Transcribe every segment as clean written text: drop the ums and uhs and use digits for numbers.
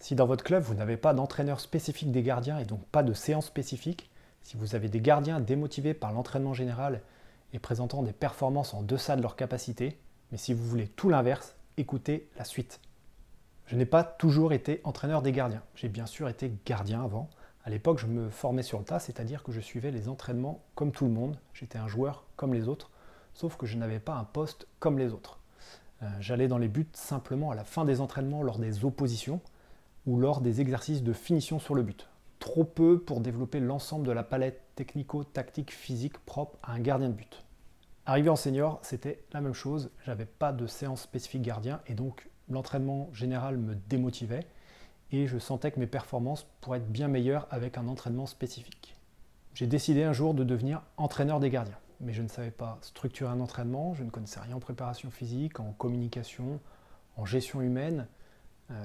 Si dans votre club, vous n'avez pas d'entraîneur spécifique des gardiens et donc pas de séance spécifique, si vous avez des gardiens démotivés par l'entraînement général et présentant des performances en deçà de leur capacité, mais si vous voulez tout l'inverse, écoutez la suite. Je n'ai pas toujours été entraîneur des gardiens. J'ai bien sûr été gardien avant. À l'époque, je me formais sur le tas, c'est-à-dire que je suivais les entraînements comme tout le monde. J'étais un joueur comme les autres, sauf que je n'avais pas un poste comme les autres. J'allais dans les buts simplement à la fin des entraînements lors des oppositions ou lors des exercices de finition sur le but. Trop peu pour développer l'ensemble de la palette technico-tactique physique propre à un gardien de but. Arrivé en senior, c'était la même chose. J'avais pas de séance spécifique gardien et donc l'entraînement général me démotivait et je sentais que mes performances pourraient être bien meilleures avec un entraînement spécifique. J'ai décidé un jour de devenir entraîneur des gardiens, mais je ne savais pas structurer un entraînement, je ne connaissais rien en préparation physique, en communication, en gestion humaine,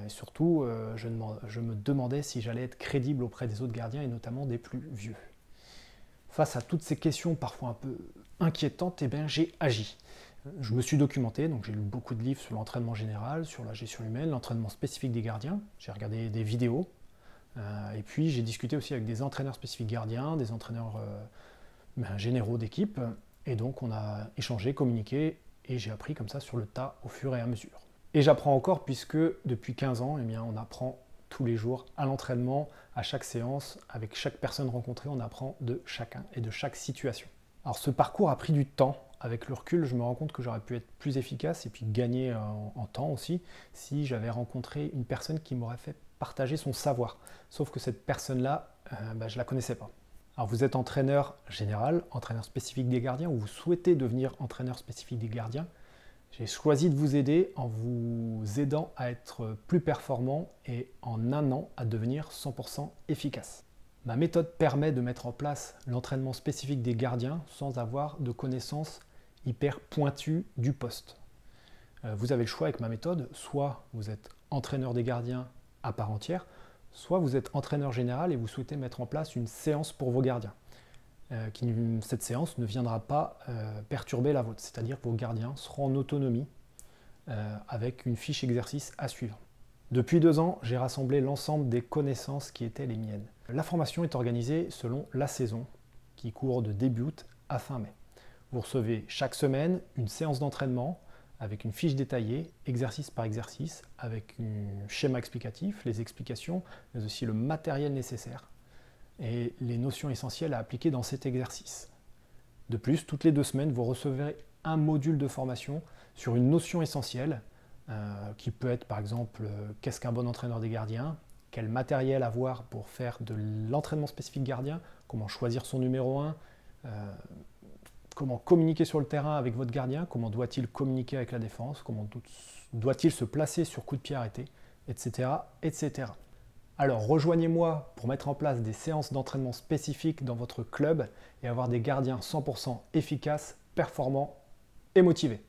et surtout je me demandais si j'allais être crédible auprès des autres gardiens et notamment des plus vieux. Face à toutes ces questions parfois un peu inquiétantes, j'ai agi. Je me suis documenté, donc j'ai lu beaucoup de livres sur l'entraînement général, sur la gestion humaine, l'entraînement spécifique des gardiens. J'ai regardé des vidéos, et puis j'ai discuté aussi avec des entraîneurs spécifiques gardiens, des entraîneurs généraux d'équipe, et donc on a échangé, communiqué, et j'ai appris comme ça sur le tas au fur et à mesure. Et j'apprends encore puisque depuis 15 ans, on apprend tous les jours à l'entraînement, à chaque séance, avec chaque personne rencontrée, on apprend de chacun et de chaque situation. Alors ce parcours a pris du temps. Avec le recul, je me rends compte que j'aurais pu être plus efficace et puis gagner en temps aussi si j'avais rencontré une personne qui m'aurait fait partager son savoir. Sauf que cette personne-là, je ne la connaissais pas. Alors vous êtes entraîneur général, entraîneur spécifique des gardiens, ou vous souhaitez devenir entraîneur spécifique des gardiens. J'ai choisi de vous aider en vous aidant à être plus performant et en un an à devenir 100% efficace. Ma méthode permet de mettre en place l'entraînement spécifique des gardiens sans avoir de connaissances hyper pointues du poste. Vous avez le choix avec ma méthode, soit vous êtes entraîneur des gardiens à part entière, soit vous êtes entraîneur général et vous souhaitez mettre en place une séance pour vos gardiens. Cette séance ne viendra pas perturber la vôtre, c'est-à-dire que vos gardiens seront en autonomie avec une fiche exercice à suivre. Depuis 2 ans, j'ai rassemblé l'ensemble des connaissances qui étaient les miennes. La formation est organisée selon la saison, qui court de début août à fin mai. Vous recevez chaque semaine une séance d'entraînement avec une fiche détaillée, exercice par exercice, avec un schéma explicatif, les explications, mais aussi le matériel nécessaire et les notions essentielles à appliquer dans cet exercice. De plus, toutes les 2 semaines, vous recevrez un module de formation sur une notion essentielle qui peut être par exemple qu'est-ce qu'un bon entraîneur des gardiens, quel matériel avoir pour faire de l'entraînement spécifique gardien, comment choisir son numéro 1, comment communiquer sur le terrain avec votre gardien, comment doit-il communiquer avec la défense, comment doit-il se placer sur coup de pied arrêté, etc., etc. Alors rejoignez-moi pour mettre en place des séances d'entraînement spécifiques dans votre club et avoir des gardiens 100% efficaces, performants et motivés.